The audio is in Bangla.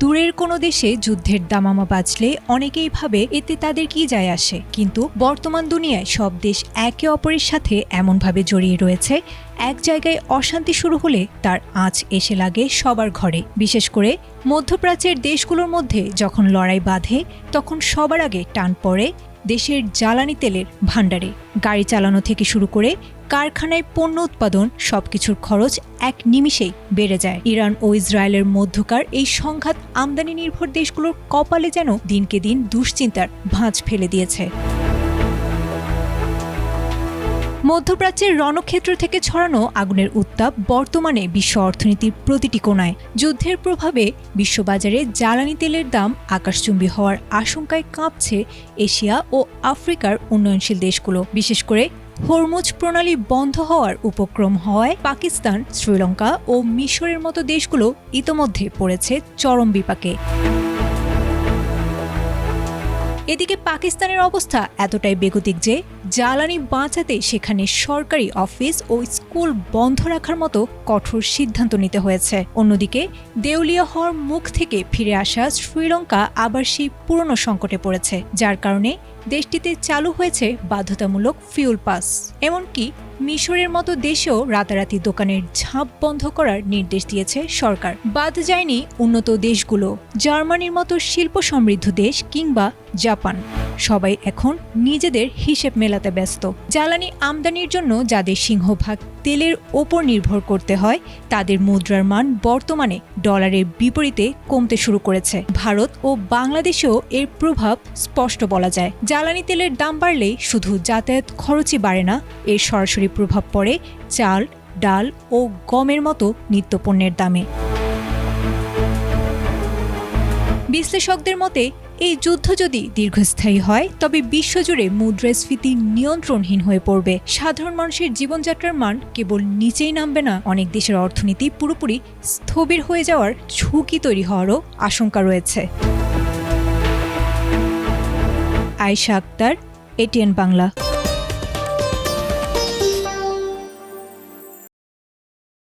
দূরের কোনো দেশে যুদ্ধের দামামা বাজলে অনেকেই ভাবে এতে তাদের কি যায় আসে, কিন্তু বর্তমান দুনিয়ায় সব দেশ একে অপরের সাথে এমনভাবে জড়িয়ে রয়েছে, এক জায়গায় অশান্তি শুরু হলে তার আঁচ এসে লাগে সবার ঘরে। বিশেষ করে মধ্যপ্রাচ্যের দেশগুলোর মধ্যে যখন লড়াই বাঁধে, তখন সবার আগে টান পড়ে দেশের জ্বালানি তেলের ভাণ্ডারে। গাড়ি চালানো থেকে শুরু করে কারখানায় পণ্য উৎপাদন, সবকিছুর খরচ এক নিমিষেই বেড়ে যায়। ইরান ও ইসরায়েলের মধ্যকার এই সংঘাত আমদানি নির্ভর দেশগুলোর কপালে যেন দিনকে দিন দুশ্চিন্তার ভাঁজ ফেলে দিয়েছে। মধ্যপ্রাচ্যের রণক্ষেত্র থেকে ছড়ানো আগুনের উত্তাপ বর্তমানে বিশ্ব অর্থনীতির প্রতিটি কোণায়। যুদ্ধের প্রভাবে বিশ্ববাজারে জ্বালানি তেলের দাম আকাশচুম্বী হওয়ার আশঙ্কায় কাঁপছে এশিয়া ও আফ্রিকার উন্নয়নশীল দেশগুলো। বিশেষ করে হরমুজ প্রণালী বন্ধ হওয়ার উপক্রম হওয়ায় পাকিস্তান, শ্রীলঙ্কা ও মিশরের মতো দেশগুলো ইতোমধ্যে পড়েছে চরম বিপাকে। এদিকে পাকিস্তানের অবস্থা এতটাই বেগতিক যে জ্বালানি বাঁচাতে সেখানে সরকারি অফিস ও স্কুল বন্ধ রাখার মতো কঠোর সিদ্ধান্ত নিতে হয়েছে। অন্যদিকে দেউলিয়া হওয়ার মুখ থেকে ফিরে আসা শ্রীলঙ্কা আবার সেই পুরনো সংকটে পড়েছে, যার কারণে দেশটিতে চালু হয়েছে বাধ্যতামূলক ফিউল পাস। এমনকি মিশরের মতো দেশেও রাতারাতি দোকানের ঝাঁপ বন্ধ করার নির্দেশ দিয়েছে সরকার। বাদ যায়নি উন্নত দেশগুলো, জার্মানির মতো শিল্প সমৃদ্ধ দেশ কিংবা জাপান। সবাই এখন নিজেদের হিসেব মেলাতে ব্যস্ত। জ্বালানি আমদানির জন্য যাদের সিংহভাগ তেলের ওপর নির্ভর করতে হয়, তাদের মুদ্রার মান বর্তমানে ডলারের বিপরীতে কমতে শুরু করেছে। ভারত ও বাংলাদেশেও এর প্রভাব স্পষ্ট বলা যায়। জ্বালানি তেলের দাম বাড়লেই শুধু যাতায়াত খরচই বাড়ে না, এর সরাসরি প্রভাব পড়ে চাল, ডাল ও গমের মতো নিত্যপণ্যের দামে। বিশ্লেষকদের মতে এই যুদ্ধ যদি দীর্ঘস্থায়ী হয়, তবে বিশ্বজুড়ে মুদ্রাস্ফীতি নিয়ন্ত্রণহীন হয়ে পড়বে। সাধারণ মানুষের জীবনযাত্রার মান কেবল নিচেই নামবে না, অনেক দেশের অর্থনীতি পুরোপুরি স্থবির হয়ে যাওয়ার ঝুঁকি তৈরি হওয়ারও আশঙ্কা রয়েছে। আয়েশা আক্তার, এটিএন বাংলা।